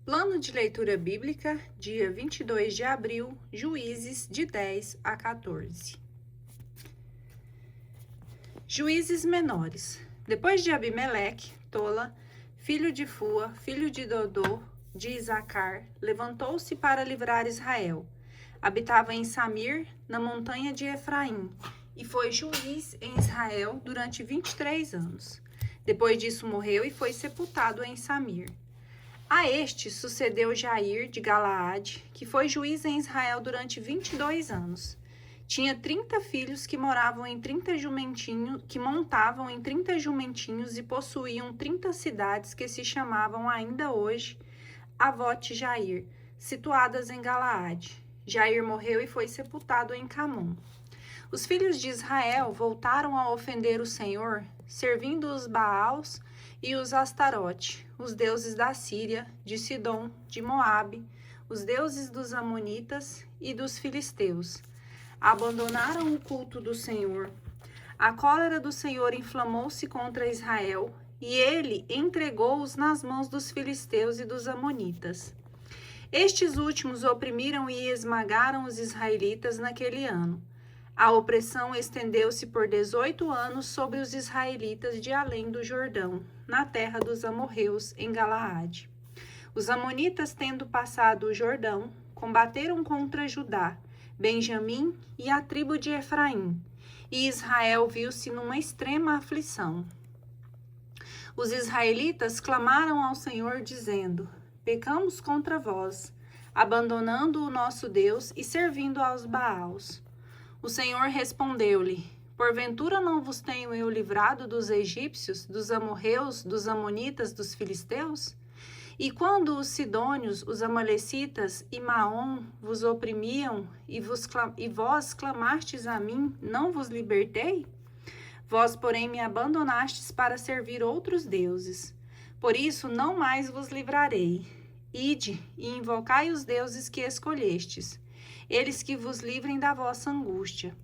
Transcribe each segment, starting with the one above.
Plano de leitura bíblica, dia 22 de abril, Juízes, de 10 a 14. Juízes menores. Depois de Abimeleque, Tola, filho de Fua, filho de Dodô, de Isacar, levantou-se para livrar Israel. Habitava em Samir, na montanha de Efraim, e foi juiz em Israel durante 23 anos. Depois disso morreu e foi sepultado em Samir. A este sucedeu Jair de Galaade, que foi juiz em Israel durante 22 anos. Tinha 30 filhos que montavam em 30 jumentinhos e possuíam 30 cidades que se chamavam ainda hoje Avote Jair, situadas em Galaade. Jair morreu e foi sepultado em Camon. Os filhos de Israel voltaram a ofender o Senhor, servindo os Baals e os Astarote, os deuses da Síria, de Sidom, de Moabe, os deuses dos Amonitas e dos Filisteus. Abandonaram o culto do Senhor. A cólera do Senhor inflamou-se contra Israel, e ele entregou-os nas mãos dos filisteus e dos amonitas. Estes últimos oprimiram e esmagaram os israelitas naquele ano. A opressão estendeu-se por 18 anos sobre os israelitas de além do Jordão, na terra dos amorreus, em Galaade. Os amonitas, tendo passado o Jordão, combateram contra Judá, Benjamim e a tribo de Efraim, e Israel viu-se numa extrema aflição. Os israelitas clamaram ao Senhor, dizendo: Pecamos contra vós, abandonando o nosso Deus e servindo aos Baals. O Senhor respondeu-lhe: Porventura não vos tenho eu livrado dos egípcios, dos amorreus, dos amonitas, dos filisteus? E quando os sidônios, os amalecitas e Maom vos oprimiam e vós clamastes a mim, não vos libertei? Vós, porém, me abandonastes para servir outros deuses. Por isso não mais vos livrarei. Ide e invocai os deuses que escolhestes, eles que vos livrem da vossa angústia.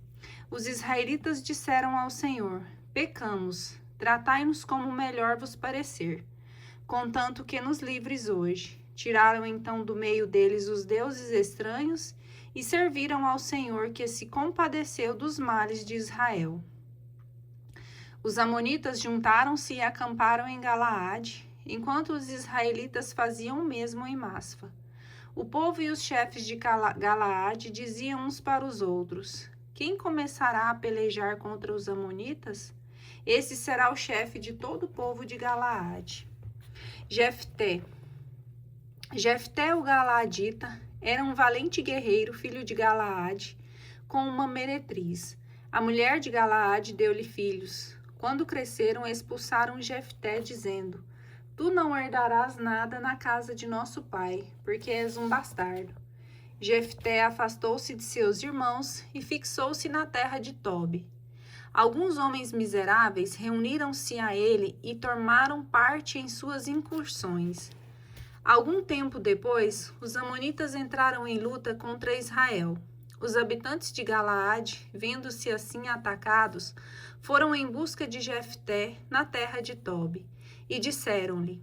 Os israelitas disseram ao Senhor: Pecamos, tratai-nos como melhor vos parecer, contanto que nos livres hoje. Tiraram então do meio deles os deuses estranhos e serviram ao Senhor, que se compadeceu dos males de Israel. Os amonitas juntaram-se e acamparam em Galaade, enquanto os israelitas faziam o mesmo em Masfa. O povo e os chefes de Galaade diziam uns para os outros: Quem começará a pelejar contra os amonitas? Esse será o chefe de todo o povo de Galaade. Jefté, o Galaadita, era um valente guerreiro, filho de Galaade, com uma meretriz. A mulher de Galaade deu-lhe filhos. Quando cresceram, expulsaram Jefté, dizendo: Tu não herdarás nada na casa de nosso pai, porque és um bastardo. Jefté afastou-se de seus irmãos e fixou-se na terra de Tobi. Alguns homens miseráveis reuniram-se a ele e tomaram parte em suas incursões. Algum tempo depois, os amonitas entraram em luta contra Israel. Os habitantes de Galaade, vendo-se assim atacados, foram em busca de Jefté na terra de Tobi e disseram-lhe: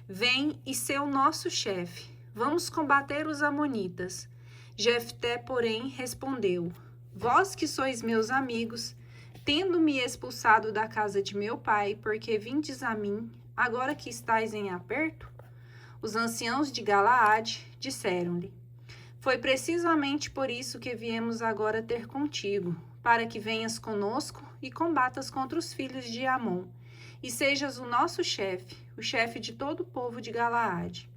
Vem e sê o nosso chefe, vamos combater os amonitas. Jefté, porém, respondeu: Vós que sois meus amigos, tendo-me expulsado da casa de meu pai, porque vindes a mim, agora que estáis em aperto? Os anciãos de Galaade disseram-lhe: Foi precisamente por isso que viemos agora ter contigo, para que venhas conosco e combatas contra os filhos de Amon, e sejas o nosso chefe, o chefe de todo o povo de Galaade.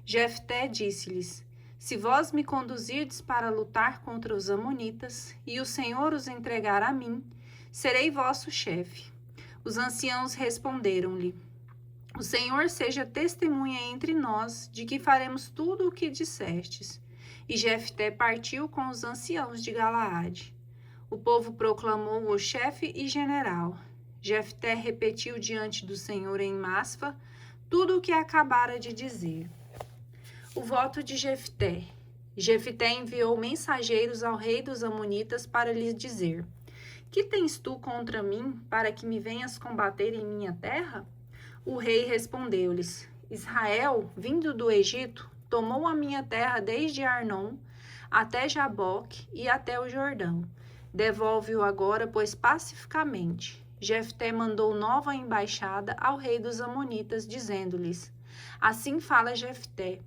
Jefté disse-lhes: Se vós me conduzirdes para lutar contra os amonitas, e o Senhor os entregar a mim, serei vosso chefe. Os anciãos responderam-lhe: O Senhor seja testemunha entre nós de que faremos tudo o que dissestes. E Jefté partiu com os anciãos de Galaade. O povo proclamou o chefe e general. Jefté repetiu diante do Senhor em Masfa tudo o que acabara de dizer. O voto de Jefté. Jefté enviou mensageiros ao rei dos amonitas para lhe dizer: Que tens tu contra mim, para que me venhas combater em minha terra? O rei respondeu-lhes: Israel, vindo do Egito, tomou a minha terra desde Arnon até Jaboque e até o Jordão. Devolve-o agora, pois pacificamente. Jefté mandou nova embaixada ao rei dos Amonitas, dizendo-lhes: Assim fala Jefté: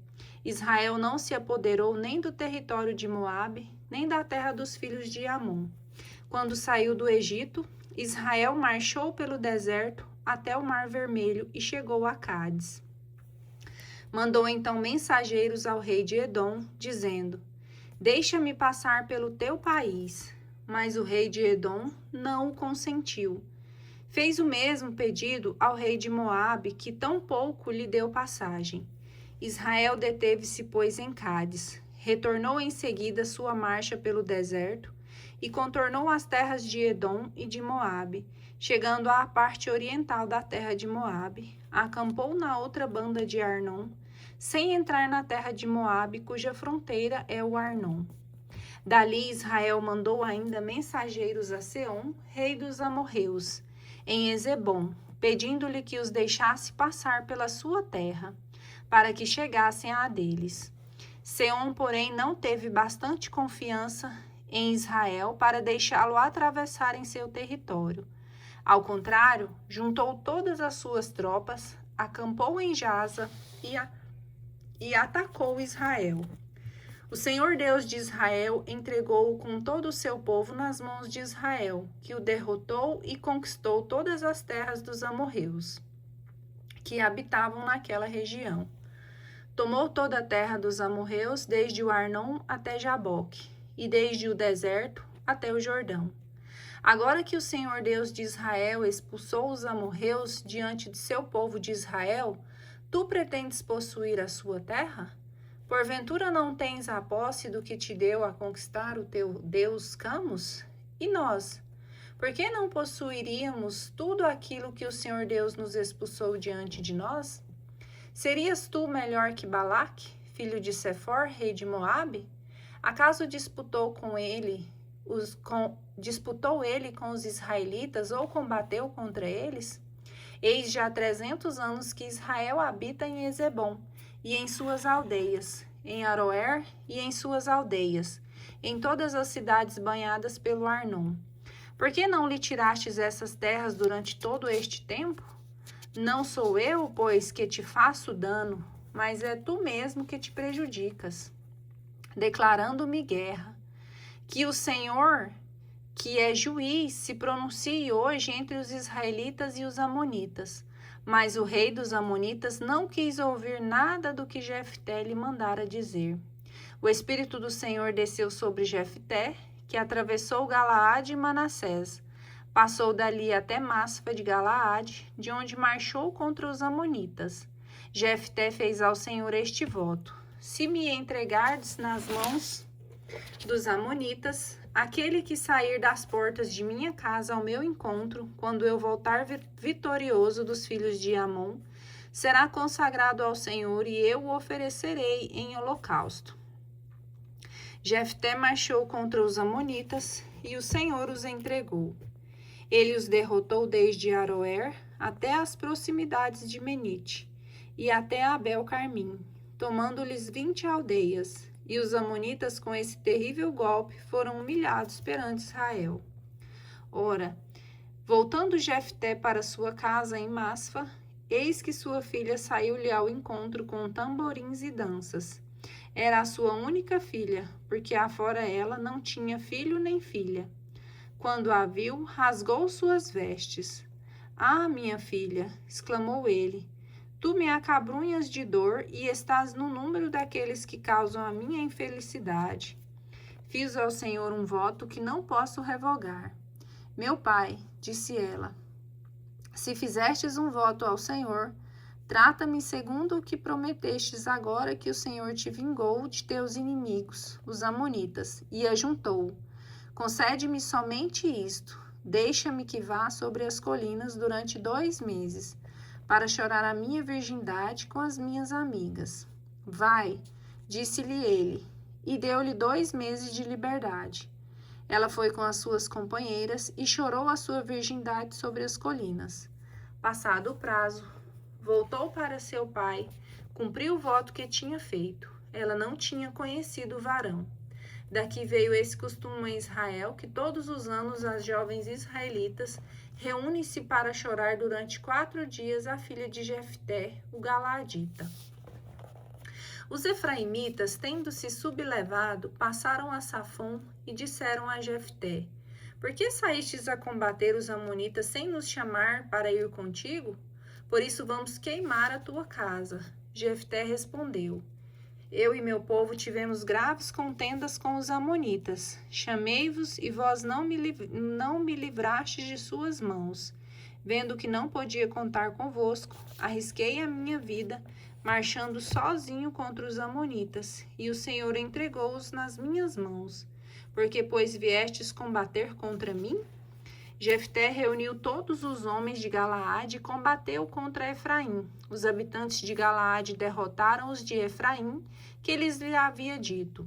Israel não se apoderou nem do território de Moabe, nem da terra dos filhos de Amon. Quando saiu do Egito, Israel marchou pelo deserto até o Mar Vermelho e chegou a Cádiz. Mandou então mensageiros ao rei de Edom, dizendo: Deixa-me passar pelo teu país. Mas o rei de Edom não o consentiu. Fez o mesmo pedido ao rei de Moabe, que tampouco lhe deu passagem. Israel deteve-se, pois, em Cádiz. Retornou em seguida sua marcha pelo deserto e contornou as terras de Edom e de Moabe, chegando à parte oriental da terra de Moabe, acampou na outra banda de Arnon, sem entrar na terra de Moabe, cuja fronteira é o Arnon. Dali Israel mandou ainda mensageiros a Seom, rei dos amorreus, em Ezebom, pedindo-lhe que os deixasse passar pela sua terra, para que chegassem à deles. Seom, porém, não teve bastante confiança em Israel para deixá-lo atravessar em seu território. Ao contrário, juntou todas as suas tropas, acampou em Jaza e atacou Israel. O Senhor Deus de Israel entregou-o com todo o seu povo nas mãos de Israel, que o derrotou e conquistou todas as terras dos amorreus, que habitavam naquela região. Tomou toda a terra dos amorreus, desde o Arnon até Jaboque, e desde o deserto até o Jordão. Agora que o Senhor Deus de Israel expulsou os amorreus diante de seu povo de Israel, tu pretendes possuir a sua terra? Porventura não tens a posse do que te deu a conquistar o teu Deus Camus? E nós? Por que não possuiríamos tudo aquilo que o Senhor Deus nos expulsou diante de nós? Serias tu melhor que Balaque, filho de Sefor, rei de Moabe? Acaso disputou ele com os israelitas ou combateu contra eles? Eis já 300 anos que Israel habita em Ezebom e em suas aldeias, em Aroer e em suas aldeias, em todas as cidades banhadas pelo Arnon. Por que não lhe tirastes essas terras durante todo este tempo? Não sou eu, pois, que te faço dano, mas é tu mesmo que te prejudicas, declarando-me guerra. Que o Senhor, que é juiz, se pronuncie hoje entre os israelitas e os amonitas. Mas o rei dos amonitas não quis ouvir nada do que Jefté lhe mandara dizer. O Espírito do Senhor desceu sobre Jefté, que atravessou Galaade e Manassés. Passou dali até Masfa de Galaade, de onde marchou contra os amonitas. Jefté fez ao Senhor este voto: se me entregardes nas mãos dos amonitas, aquele que sair das portas de minha casa ao meu encontro, quando eu voltar vitorioso dos filhos de Amon, será consagrado ao Senhor e eu o oferecerei em holocausto. Jefté marchou contra os amonitas e o Senhor os entregou. Ele os derrotou desde Aroer até as proximidades de Menite e até Abel-Carmim, tomando-lhes 20 aldeias. E os amonitas, com esse terrível golpe, foram humilhados perante Israel. Ora, voltando Jefté para sua casa em Masfa, eis que sua filha saiu-lhe ao encontro com tamborins e danças. Era a sua única filha, porque afora ela não tinha filho nem filha. Quando a viu, rasgou suas vestes. Ah, minha filha, exclamou ele, tu me acabrunhas de dor e estás no número daqueles que causam a minha infelicidade. Fiz ao Senhor um voto que não posso revogar. Meu pai, disse ela, se fizestes um voto ao Senhor, trata-me segundo o que prometestes agora que o Senhor te vingou de teus inimigos, os amonitas, e ajuntou. Concede-me somente isto, deixa-me que vá sobre as colinas durante 2 meses, para chorar a minha virgindade com as minhas amigas. Vai, disse-lhe ele, e deu-lhe 2 meses de liberdade. Ela foi com as suas companheiras e chorou a sua virgindade sobre as colinas. Passado o prazo, voltou para seu pai, cumpriu o voto que tinha feito. Ela não tinha conhecido o varão. Daqui veio esse costume em Israel, que todos os anos as jovens israelitas reúnem-se para chorar durante 4 dias a filha de Jefté, o Galaadita. Os efraimitas, tendo-se sublevado, passaram a Safom e disseram a Jefté: Por que saístes a combater os amonitas sem nos chamar para ir contigo? Por isso vamos queimar a tua casa. Jefté respondeu: Eu e meu povo tivemos graves contendas com os amonitas. Chamei-vos e vós não me livrastes de suas mãos. Vendo que não podia contar convosco, arrisquei a minha vida, marchando sozinho contra os amonitas, e o Senhor entregou-os nas minhas mãos. Porque, pois, viestes combater contra mim? Jefté reuniu todos os homens de Galaade e combateu contra Efraim. Os habitantes de Galaade derrotaram os de Efraim, que lhes havia dito: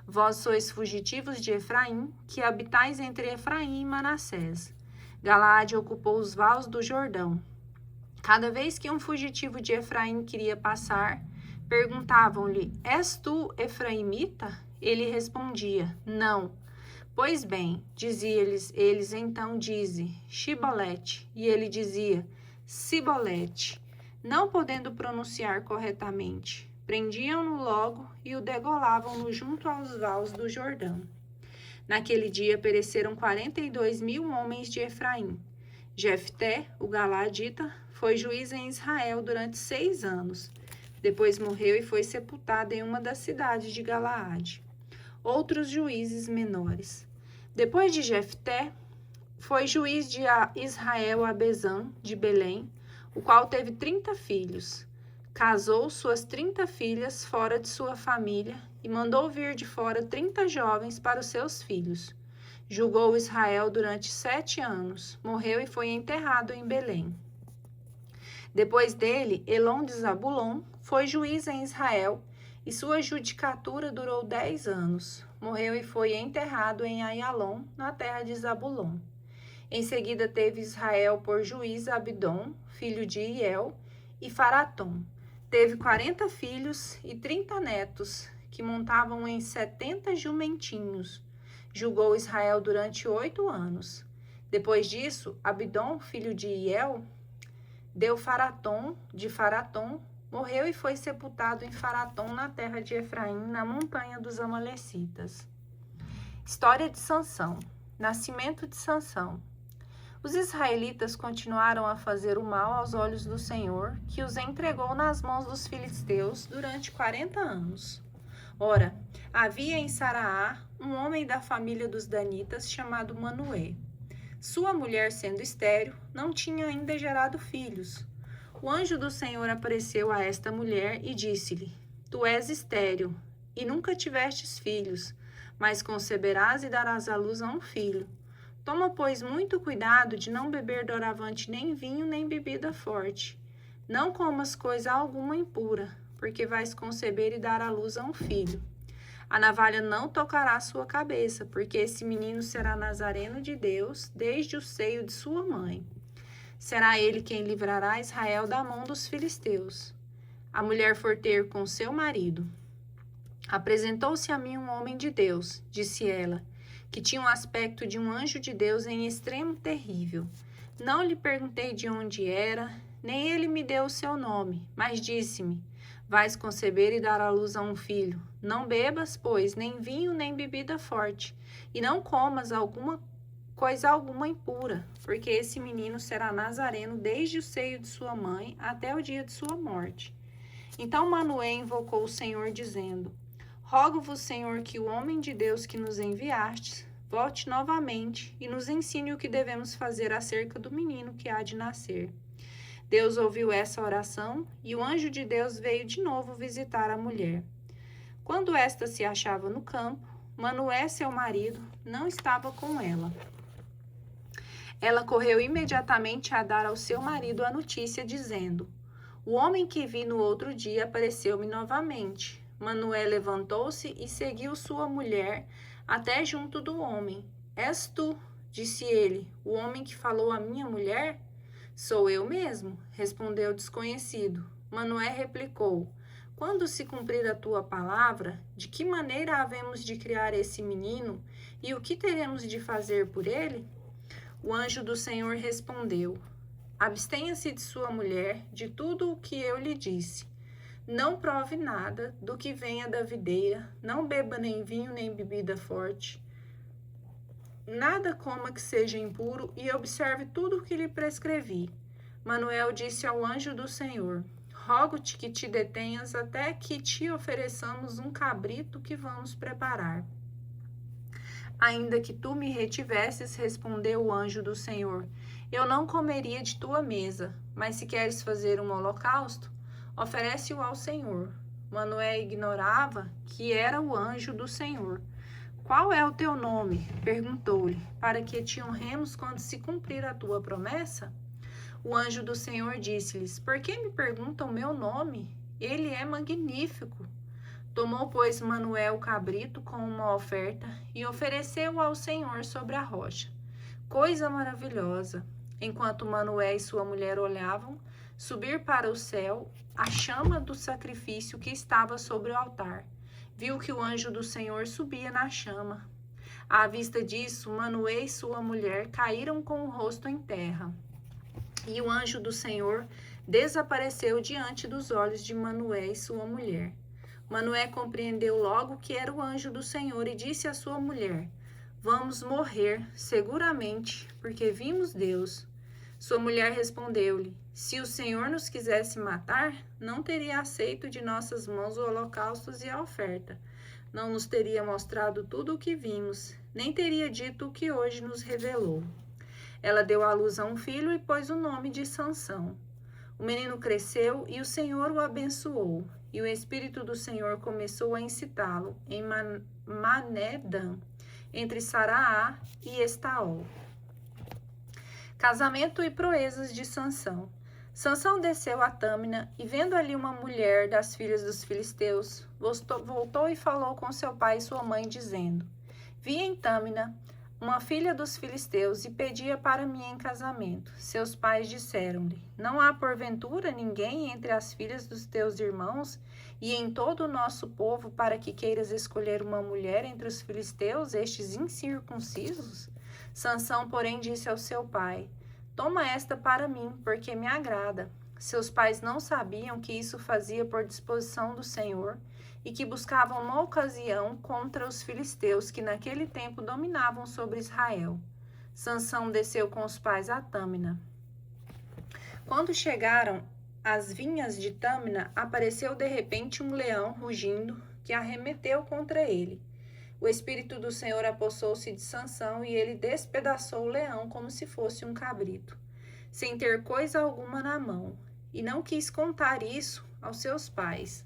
Vós sois fugitivos de Efraim, que habitais entre Efraim e Manassés. Galaade ocupou os vales do Jordão. Cada vez que um fugitivo de Efraim queria passar, perguntavam-lhe: És tu efraimita? Ele respondia: Não. Pois bem, dizia-lhes eles, então dize, Shibolete, e ele dizia, Sibolete, não podendo pronunciar corretamente. Prendiam-no logo e o degolavam-no junto aos vales do Jordão. Naquele dia pereceram 42.000 homens de Efraim. Jefté, o Galaadita, foi juiz em Israel durante 6 anos. Depois morreu e foi sepultado em uma das cidades de Galaade. Outros juízes menores. Depois de Jefté, foi juiz de Israel Abezã, de Belém, o qual teve 30 filhos. Casou suas 30 filhas fora de sua família e mandou vir de fora 30 jovens para os seus filhos. Julgou Israel durante 7 anos, morreu e foi enterrado em Belém. Depois dele, Elon de Zabulon foi juiz em Israel, e sua judicatura durou 10 anos. Morreu e foi enterrado em Aialon, na terra de Zabulon. Em seguida teve Israel por juiz Abidom, filho de Iel, e Faratom. Teve 40 filhos e 30 netos, que montavam em 70 jumentinhos. Julgou Israel durante 8 anos. Depois disso, Abidom, filho de Iel, deu Faratom, de Faratom, morreu e foi sepultado em Faratom, na terra de Efraim, na montanha dos Amalecitas. História de Sansão. Nascimento de Sansão. Os israelitas continuaram a fazer o mal aos olhos do Senhor, que os entregou nas mãos dos filisteus durante 40 anos. Ora, havia em Saraá um homem da família dos danitas chamado Manoé. Sua mulher, sendo estéril, não tinha ainda gerado filhos. O anjo do Senhor apareceu a esta mulher e disse-lhe: Tu és estéril e nunca tivestes filhos, mas conceberás e darás à luz a um filho. Toma, pois, muito cuidado de não beber doravante nem vinho nem bebida forte. Não comas coisa alguma impura, porque vais conceber e dar à luz a um filho. A navalha não tocará a sua cabeça, porque esse menino será nazareno de Deus desde o seio de sua mãe. Será ele quem livrará Israel da mão dos filisteus. A mulher foi ter com seu marido. Apresentou-se a mim um homem de Deus, disse ela, que tinha um aspecto de um anjo de Deus em extremo terrível. Não lhe perguntei de onde era, nem ele me deu o seu nome, mas disse-me: Vais conceber e dar à luz a um filho. Não bebas, pois, nem vinho nem bebida forte, e não comas coisa alguma impura, porque esse menino será nazareno desde o seio de sua mãe até o dia de sua morte. Então Manoé invocou o Senhor, dizendo: Rogo-vos, Senhor, que o homem de Deus que nos enviastes volte novamente e nos ensine o que devemos fazer acerca do menino que há de nascer. Deus ouviu essa oração e o anjo de Deus veio de novo visitar a mulher. Quando esta se achava no campo, Manoé, seu marido, não estava com ela. Ela correu imediatamente a dar ao seu marido a notícia, dizendo: O homem que vi no outro dia apareceu-me novamente. Manoé levantou-se e seguiu sua mulher até junto do homem. És tu, disse ele, o homem que falou à minha mulher? Sou eu mesmo, respondeu o desconhecido. Manoé replicou: quando se cumprir a tua palavra, de que maneira havemos de criar esse menino e o que teremos de fazer por ele? O anjo do Senhor respondeu: abstenha-se de sua mulher, de tudo o que eu lhe disse. Não prove nada do que venha da videira, não beba nem vinho nem bebida forte. Nada coma que seja impuro e observe tudo o que lhe prescrevi. Manoel disse ao anjo do Senhor: rogo-te que te detenhas até que te ofereçamos um cabrito que vamos preparar. Ainda que tu me retivesses, respondeu o anjo do Senhor, eu não comeria de tua mesa, mas se queres fazer um holocausto, oferece-o ao Senhor. Manoé ignorava que era o anjo do Senhor. Qual é o teu nome? Perguntou-lhe, para que te honremos quando se cumprir a tua promessa? O anjo do Senhor disse-lhes, por que me perguntam o meu nome? Ele é magnífico. Tomou, pois, Manoé o cabrito com uma oferta e ofereceu-o ao Senhor sobre a rocha. Coisa maravilhosa! Enquanto Manoé e sua mulher olhavam subir para o céu a chama do sacrifício que estava sobre o altar, viu que o anjo do Senhor subia na chama. À vista disso, Manoé e sua mulher caíram com o rosto em terra. E o anjo do Senhor desapareceu diante dos olhos de Manoé e sua mulher. Manoé compreendeu logo que era o anjo do Senhor e disse à sua mulher, vamos morrer, seguramente, porque vimos Deus. Sua mulher respondeu-lhe, se o Senhor nos quisesse matar, não teria aceito de nossas mãos o holocausto e a oferta. Não nos teria mostrado tudo o que vimos, nem teria dito o que hoje nos revelou. Ela deu à luz a um filho e pôs o nome de Sansão. O menino cresceu e o Senhor o abençoou. E o Espírito do Senhor começou a incitá-lo em Manedã, entre Saraá e Estaol. Casamento e proezas de Sansão. Sansão desceu a Tâmina e, vendo ali uma mulher das filhas dos filisteus, voltou e falou com seu pai e sua mãe, dizendo, vi em Tâmina uma filha dos filisteus e pedia para mim em casamento. Seus pais disseram-lhe, não há porventura ninguém entre as filhas dos teus irmãos e em todo o nosso povo para que queiras escolher uma mulher entre os filisteus, estes incircuncisos? Sansão, porém, disse ao seu pai, toma esta para mim, porque me agrada. Seus pais não sabiam que isso fazia por disposição do Senhor, e que buscavam uma ocasião contra os filisteus que naquele tempo dominavam sobre Israel. Sansão desceu com os pais a Tâmina. Quando chegaram às vinhas de Tâmina, apareceu de repente um leão rugindo que arremeteu contra ele. O Espírito do Senhor apossou-se de Sansão e ele despedaçou o leão como se fosse um cabrito, sem ter coisa alguma na mão, e não quis contar isso aos seus pais.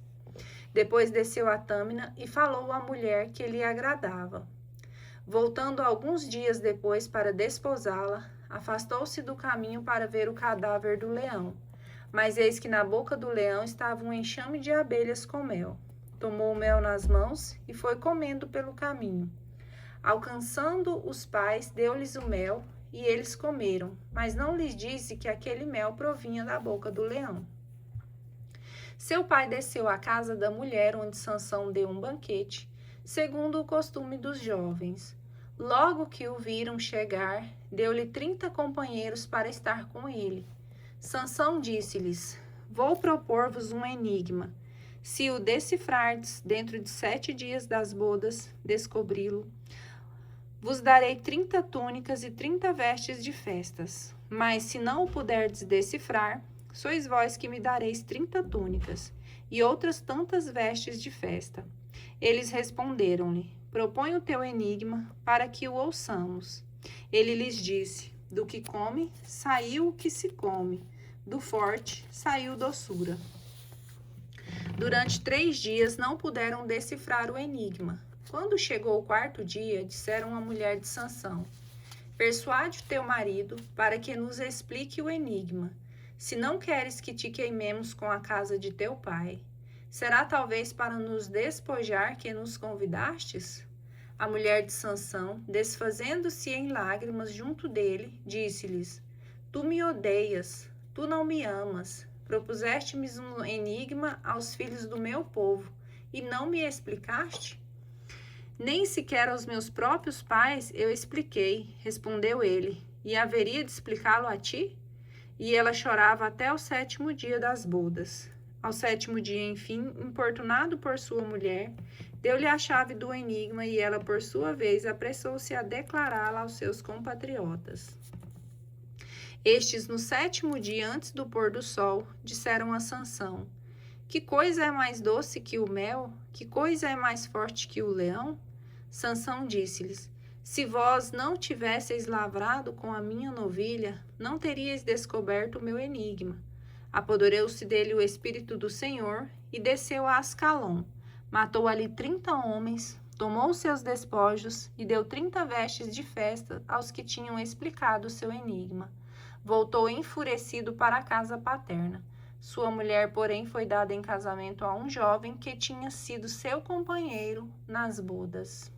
Depois desceu a Tâmina e falou à mulher que lhe agradava. Voltando alguns dias depois para desposá-la, afastou-se do caminho para ver o cadáver do leão. Mas eis que na boca do leão estava um enxame de abelhas com mel. Tomou o mel nas mãos e foi comendo pelo caminho. Alcançando os pais, deu-lhes o mel e eles comeram, mas não lhes disse que aquele mel provinha da boca do leão. Seu pai desceu à casa da mulher onde Sansão deu um banquete, segundo o costume dos jovens. Logo que o viram chegar, deu-lhe 30 companheiros para estar com ele. Sansão disse-lhes, vou propor-vos um enigma. Se o decifrardes dentro de 7 dias das bodas, descobri-lo, vos darei 30 túnicas e 30 vestes de festas. Mas se não o puderdes decifrar, sois vós que me dareis 30 túnicas e outras tantas vestes de festa. Eles responderam-lhe, propõe o teu enigma para que o ouçamos. Ele lhes disse, do que come, saiu o que se come, do forte, saiu doçura. Durante 3 dias não puderam decifrar o enigma. Quando chegou o 4º dia, disseram à mulher de Sansão, persuade o teu marido para que nos explique o enigma. Se não queres que te queimemos com a casa de teu pai, será talvez para nos despojar que nos convidastes? A mulher de Sansão, desfazendo-se em lágrimas junto dele, disse-lhes, Tu me odeias, tu não me amas. Propuseste-me um enigma aos filhos do meu povo e não me explicaste? Nem sequer aos meus próprios pais eu expliquei, respondeu ele, e haveria de explicá-lo a ti? E ela chorava até o 7º dia das bodas. Ao 7º dia, enfim, importunado por sua mulher, deu-lhe a chave do enigma e ela, por sua vez, apressou-se a declará-la aos seus compatriotas. Estes, no 7º dia antes do pôr do sol, disseram a Sansão: que coisa é mais doce que o mel? Que coisa é mais forte que o leão? Sansão disse-lhes: se vós não tivesseis lavrado com a minha novilha, não teríeis descoberto o meu enigma. Apoderou-se dele o Espírito do Senhor e desceu a Ascalon. Matou ali 30 homens, tomou seus despojos e deu 30 vestes de festa aos que tinham explicado o seu enigma. Voltou enfurecido para a casa paterna. Sua mulher, porém, foi dada em casamento a um jovem que tinha sido seu companheiro nas bodas.